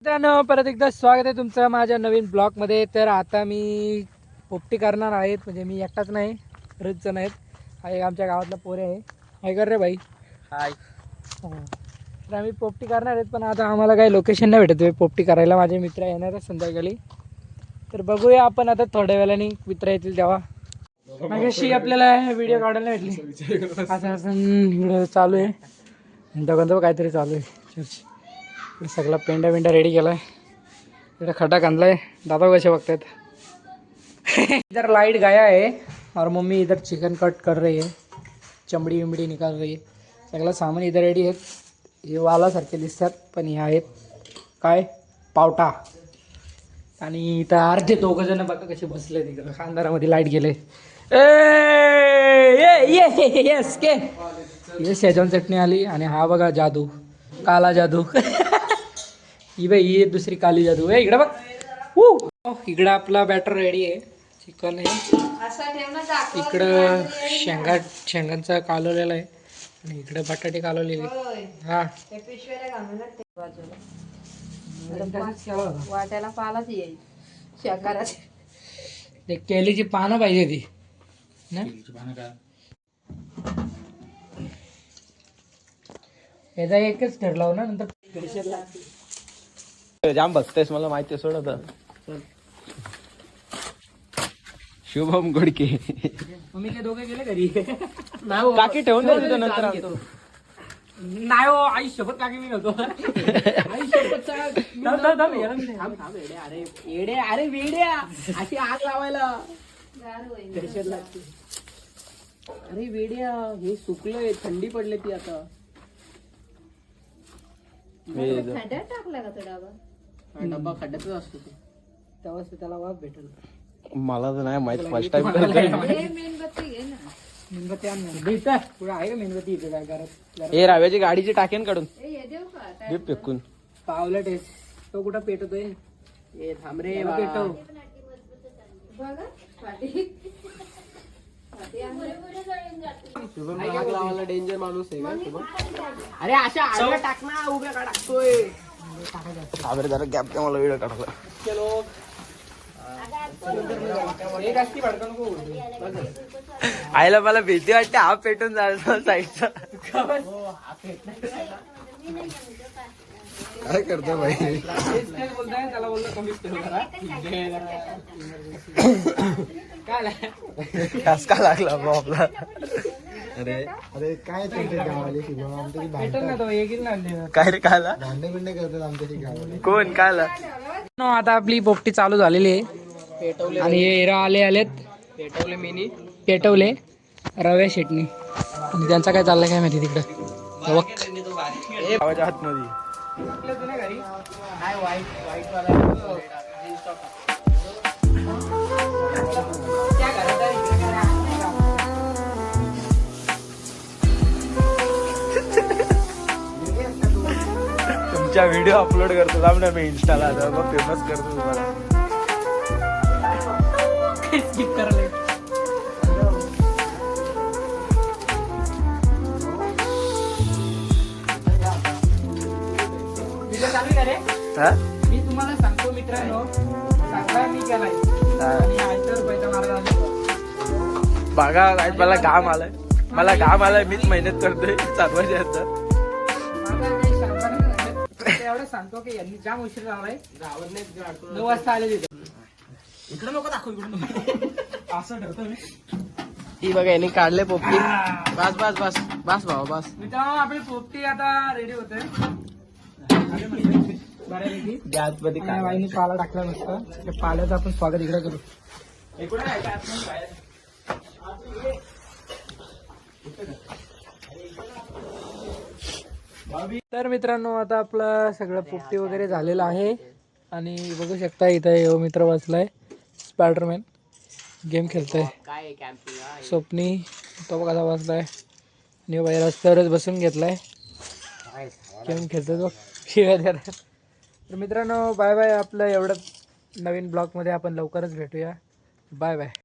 मित्रांनो परत एकदा स्वागत आहे तुमचं माझ्या नवीन ब्लॉगमध्ये. तर आता मी पोपटी करणार आहेत, म्हणजे मी एकटाच नाही, बरेच जण आहेत. हा एक आमच्या गावातला पोरे आहे. काय कर रे भाई? हाय. तर आम्ही पोपटी करणार आहेत, पण आता आम्हाला काही लोकेशन नाही भेटत आहे पोपटी करायला. माझे मित्र येणार आहेत संध्याकाळी, तर बघूया आपण आता थोड्या वेळाने मित्र येतील तेव्हा. मागाशी आपल्याला व्हिडिओ काढायला भेटली. आता व्हिडिओ चालू आहे, दोघांचं काहीतरी चालू आहे. चर्च सगळा पेंडा रेडी केला आहे. इकडे खड्डा कांदलाय. दादा कसे बघतात. इधर लाइट गया है और मम्मी इधर चिकन कट कर रही है, चमड़ी विमड़ी निकाल रही है. सगळं सामान इधर रेडी आहेत. हे वालासारखे दिसतात, पण हे आहेत काय पावटा. आणि इथं अर्धे दोघं जण बघा कसे बसले तिकडं खानदारामध्ये. लाईट गेले. येस के ये शेजवान चटणी आली. आणि हा बघा जादू, काला जादू. ही बाई ही दुसरी काली जादू आहे. इकडं बघ. इकडं आपला बॅटर रेडी आहे. चिकन आहे इकडं, शेंगांचा कालवलेला आहे. आणि इकडे बटाटे कालवलेले. हा वाट्याला पालाच येईल शेंगाराची. ते केलीची पानं पाहिजे ती ना. याचा एकच ठरला हो ना, नंतर जाम बघतेस मला माहिती सोड. आता शुभम गोडके मम्मी काय दोघे गेले घरी. काकी ठेवून द्या तिथं नंतर आणतो. नाही हो आई शपथ काकी मी होतो. आई शपथ अरे येडे, अरे वेड्या अशी आग लावायला दहशत लागते. अरे वेड्या हे सुकलंय, थंडी पडले ती आता. खड्ड्यात टाकला का तो डबा? डब्बा खड्ड्यातच असतो ते, तेव्हाच त्याला वाफ भेटेल. मला तर नाही माहित, फर्स्ट टाइम हे मेणबत्ती घे ना. मेणबत्ती आण ना. पुढे आहे का मेणबत्ती इथे काय घरात? हे रव्याची गाडीची टाकेन काढून हे देऊ का? दे फेकून. पावलं टेस्ट तो कुठं पेटतोय. ए थांब रे पेटव. बघा पाटी. डेंजर माणूस आहे का? अरे अशा आडव्या टाक ना, उभ्या का टाकतोय. जरा गॅप द्या मला, व्हिडिओ काढायला. चलो एक असती भडकन नको. आईला मला भीती वाटते हा पेटून जायचं साईडचा. काय करतो भाई? बोलताय त्याला बोललो कमीच ठेव जरा. कस का लागला भाऊ आपला? अरे अरे काय तुमच्या गावाले शिवम आमच्याशी भेटेल ना तो येईल ना. काय रे काला? भांडे बिंडे करतात आमच्याशी गावाले. कोण काला? आता आपली पोपटी चालू झालेली आहे. आणि हे हिरा आलेत. पेटवले रव्या शेटणी. आणि त्यांचा काय चाललंय काय माहिती तिकडं. गावाच्या आतमध्ये तुमच्या व्हिडिओ अपलोड करतो जाम ना मी इंस्टाला, मग फेमस करतो तुम्हाला. स्किप करायला हा? मी तुम्हाला सांगतो मित्रांनो, सगळा मी केलाय. आणि आयतर पैसा मारा बघा काय मला घाम आलाय, मीच मेहनत करतोय चालवायच्या याचा. एवढं सांगतो की यांनी जाम उशीर लावलाय. 9 वाजता आले तिथे. इकडे नको दाखव, इकडे असं ठरतो मी. ही बघा यांनी काढले पोपटी. बस बस बस बस भाऊ बस. मित्रांनो आपली पोपटी आता रेडी होते बऱ्यापैकी. गॅसमध्ये बाईने पाला टाकला नसतं. त्या पाल्याचं आपण स्वागत इकडे करू. तर मित्रांनो आता आपलं सगळं पोपटी वगैरे झालेलं आहे. आणि बघू शकता इथं यो मित्र बसलाय, स्पायडरमॅन गेम खेळतोय. स्वप्नी तो कसा बसलाय. आणि बाई रस्त्यावरच बसून घेतलाय, गेम खेळतोय बघ. तर मित्रांनो बाय बाय. आपलं एवढंच नवीन ब्लॉगमध्ये आपण लवकरच भेटूया. Bye bye.